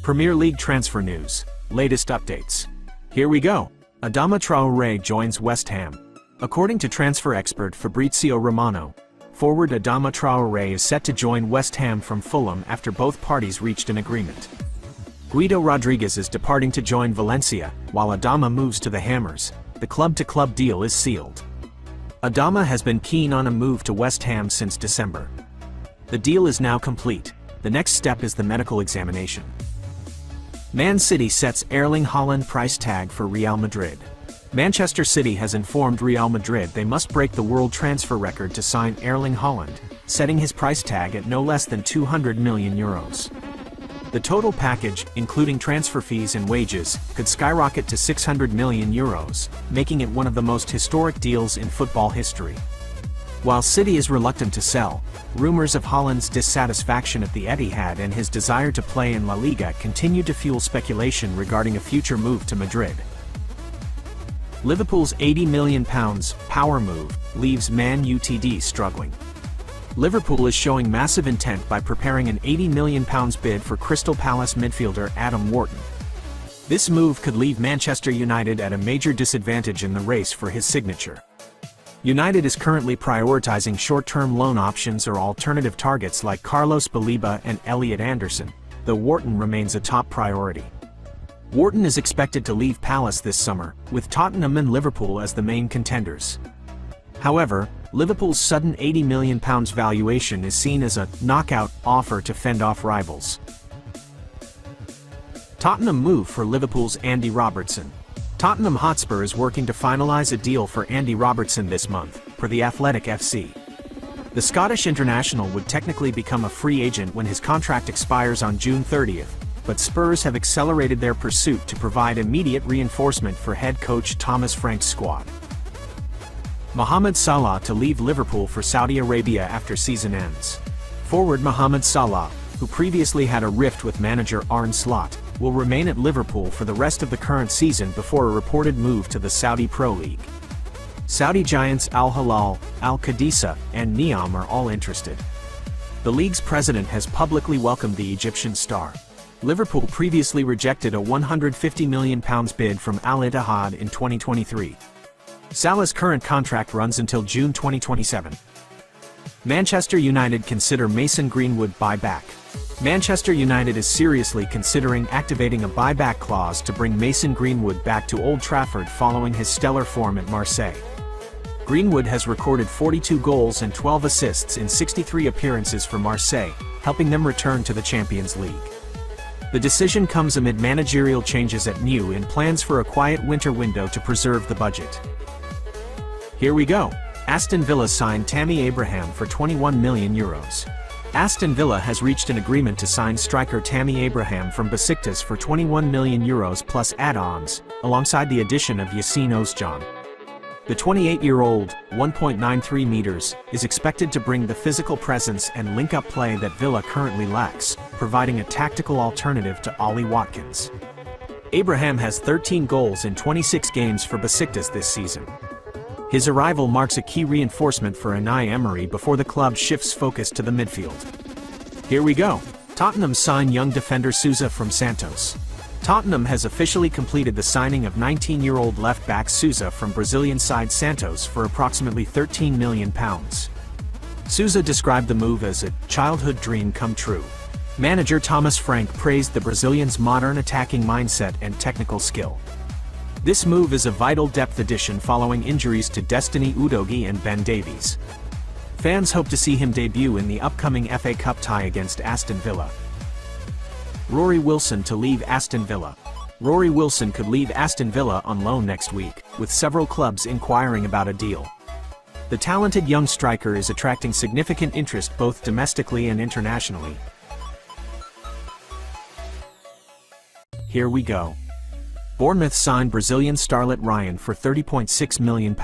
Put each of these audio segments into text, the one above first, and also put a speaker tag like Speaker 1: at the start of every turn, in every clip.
Speaker 1: Premier League transfer news, latest updates. Here we go. Adama Traoré joins West Ham. According to transfer expert Fabrizio Romano, forward Adama Traoré is set to join West Ham from Fulham after both parties reached an agreement. Guido Rodriguez is departing to join Valencia, while Adama moves to the Hammers. The club-to-club deal is sealed. Adama has been keen on a move to West Ham since December. The deal is now complete. The next step is the medical examination. Man City sets Erling Haaland price tag for Real Madrid. Manchester City has informed Real Madrid they must break the world transfer record to sign Erling Haaland, setting his price tag at no less than €200 million. The total package, including transfer fees and wages, could skyrocket to €600 million, making it one of the most historic deals in football history. While City is reluctant to sell, rumors of Haaland's dissatisfaction at the Etihad and his desire to play in La Liga continue to fuel speculation regarding a future move to Madrid. Liverpool's £80 million power move leaves Man Utd struggling. Liverpool is showing massive intent by preparing an £80 million bid for Crystal Palace midfielder Adam Wharton. This move could leave Manchester United at a major disadvantage in the race for his signature. United is currently prioritizing short-term loan options or alternative targets like Carlos Baleba and Elliot Anderson, though Wharton remains a top priority. Wharton is expected to leave Palace this summer, with Tottenham and Liverpool as the main contenders. However, Liverpool's sudden £80 million valuation is seen as a knockout offer to fend off rivals. Tottenham move for Liverpool's Andy Robertson. Tottenham Hotspur is working to finalize a deal for Andy Robertson this month, per The Athletic FC. The Scottish international would technically become a free agent when his contract expires on June 30th, but Spurs have accelerated their pursuit to provide immediate reinforcement for head coach Thomas Frank's squad. Mohamed Salah to leave Liverpool for Saudi Arabia after season ends. Forward Mohamed Salah, who previously had a rift with manager Arne Slot, will remain at Liverpool for the rest of the current season before a reported move to the Saudi Pro League. Saudi giants Al Hilal, Al Qadisa, and Neom are all interested. The league's president has publicly welcomed the Egyptian star. Liverpool previously rejected a £150 million bid from Al Ittihad in 2023. Salah's current contract runs until June 2027. Manchester United consider Mason Greenwood buyback. Manchester United is seriously considering activating a buyback clause to bring Mason Greenwood back to Old Trafford following his stellar form at Marseille. Greenwood has recorded 42 goals and 12 assists in 63 appearances for Marseille, helping them return to the Champions League. The decision comes amid managerial changes at New and plans for a quiet winter window to preserve the budget. Here we go. Aston Villa signed Tammy Abraham for €21 million. Aston Villa has reached an agreement to sign striker Tammy Abraham from Besiktas for €21 million plus add-ons, alongside the addition of Yassine Özcan. The 28-year-old, 1.93 meters, is expected to bring the physical presence and link-up play that Villa currently lacks, providing a tactical alternative to Ollie Watkins. Abraham has 13 goals in 26 games for Besiktas this season. His arrival marks a key reinforcement for Unai Emery before the club shifts focus to the midfield. Here we go. Tottenham sign young defender Sousa from Santos. Tottenham has officially completed the signing of 19-year-old left-back Sousa from Brazilian side Santos for approximately £13 million. Sousa described the move as a childhood dream come true. Manager Thomas Frank praised the Brazilian's modern attacking mindset and technical skill. This move is a vital depth addition following injuries to Destiny Udogie and Ben Davies. Fans hope to see him debut in the upcoming FA Cup tie against Aston Villa. Rory Wilson to leave Aston Villa. Rory Wilson could leave Aston Villa on loan next week, with several clubs inquiring about a deal. The talented young striker is attracting significant interest both domestically and internationally. Here we go. Bournemouth signed Brazilian starlet Rayan for £30.6 million.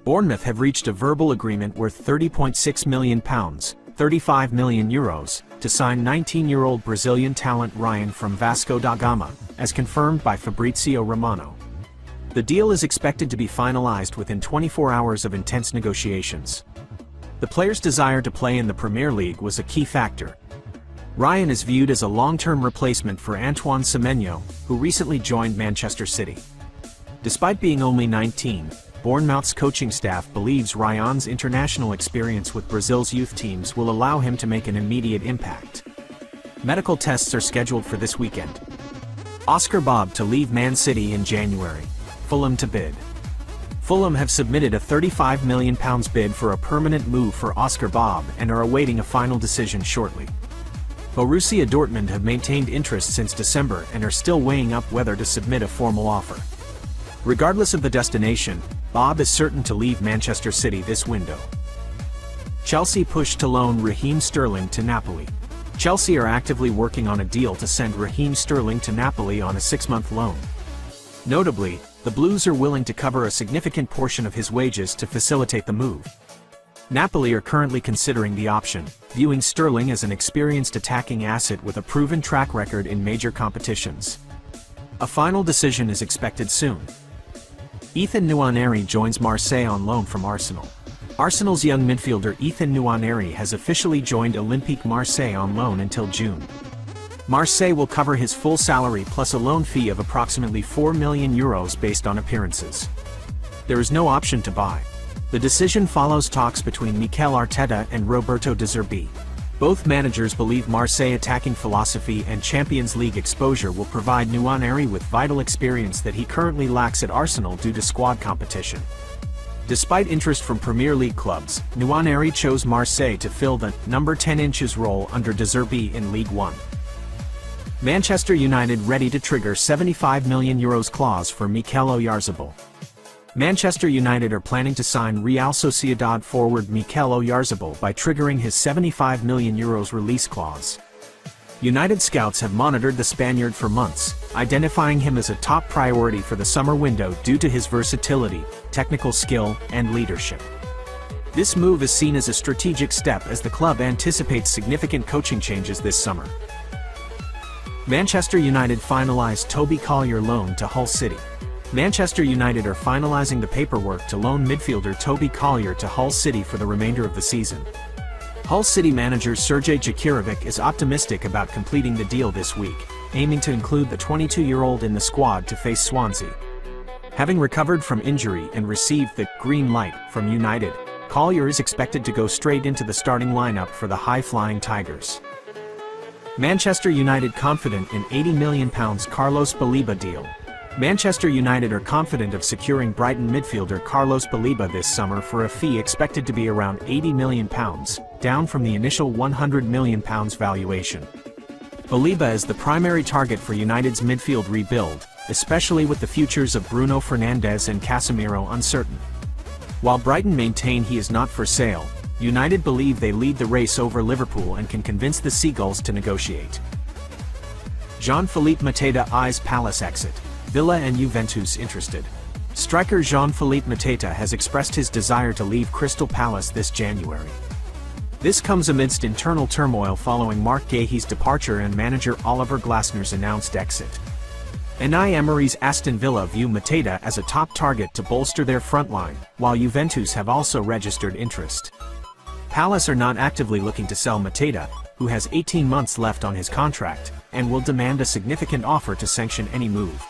Speaker 1: Bournemouth have reached a verbal agreement worth £30.6 million, €35 million, to sign 19-year-old Brazilian talent Rayan from Vasco da Gama, as confirmed by Fabrizio Romano. The deal is expected to be finalized within 24 hours of intense negotiations. The player's desire to play in the Premier League was a key factor. Rayan is viewed as a long-term replacement for Antoine Semenyo, who recently joined Manchester City. Despite being only 19, Bournemouth's coaching staff believes Rayan's international experience with Brazil's youth teams will allow him to make an immediate impact. Medical tests are scheduled for this weekend. Oscar Bobb to leave Man City in January. Fulham to bid. Fulham have submitted a £35 million bid for a permanent move for Oscar Bobb and are awaiting a final decision shortly. Borussia Dortmund have maintained interest since December and are still weighing up whether to submit a formal offer. Regardless of the destination, Bobb is certain to leave Manchester City this window. Chelsea push to loan Raheem Sterling to Napoli. Chelsea are actively working on a deal to send Raheem Sterling to Napoli on a 6-month loan. Notably, the Blues are willing to cover a significant portion of his wages to facilitate the move. Napoli are currently considering the option, viewing Sterling as an experienced attacking asset with a proven track record in major competitions. A final decision is expected soon. Ethan Nwaneri joins Marseille on loan from Arsenal. Arsenal's young midfielder Ethan Nwaneri has officially joined Olympique Marseille on loan until June. Marseille will cover his full salary plus a loan fee of approximately €4 million based on appearances. There is no option to buy. The decision follows talks between Mikel Arteta and Roberto De Zerbi. Both managers believe Marseille attacking philosophy and Champions League exposure will provide Nwaneri with vital experience that he currently lacks at Arsenal due to squad competition. Despite interest from Premier League clubs, Nwaneri chose Marseille to fill the number 10 inches role under De Zerbi in League One. Manchester United ready to trigger €75 million clause for Mikel Oyarzabal. Manchester United are planning to sign Real Sociedad forward Mikel Oyarzabal by triggering his €75 million release clause. United scouts have monitored the Spaniard for months, identifying him as a top priority for the summer window due to his versatility, technical skill, and leadership. This move is seen as a strategic step as the club anticipates significant coaching changes this summer. Manchester United finalized Toby Collier loan to Hull City. Manchester United are finalizing the paperwork to loan midfielder Toby Collier to Hull City for the remainder of the season. Hull City manager Sergej Djurkovic is optimistic about completing the deal this week, aiming to include the 22-year-old in the squad to face Swansea. Having recovered from injury and received the green light from United, Collier is expected to go straight into the starting lineup for the high-flying Tigers. Manchester United confident in £80 million Carlos Baleba deal. Manchester United are confident of securing Brighton midfielder Carlos Baleba this summer for a fee expected to be around £80 million, down from the initial £100 million valuation. Baleba is the primary target for United's midfield rebuild, especially with the futures of Bruno Fernandes and Casemiro uncertain. While Brighton maintain he is not for sale, United believe they lead the race over Liverpool and can convince the Seagulls to negotiate. Jean-Philippe Mateta eyes Palace exit. Villa and Juventus interested. Striker Jean-Philippe Mateta has expressed his desire to leave Crystal Palace this January. This comes amidst internal turmoil following Mark Guéhi's departure and manager Oliver Glasner's announced exit. Unai Emery's Aston Villa view Mateta as a top target to bolster their front line, while Juventus have also registered interest. Palace are not actively looking to sell Mateta, who has 18 months left on his contract, and will demand a significant offer to sanction any move.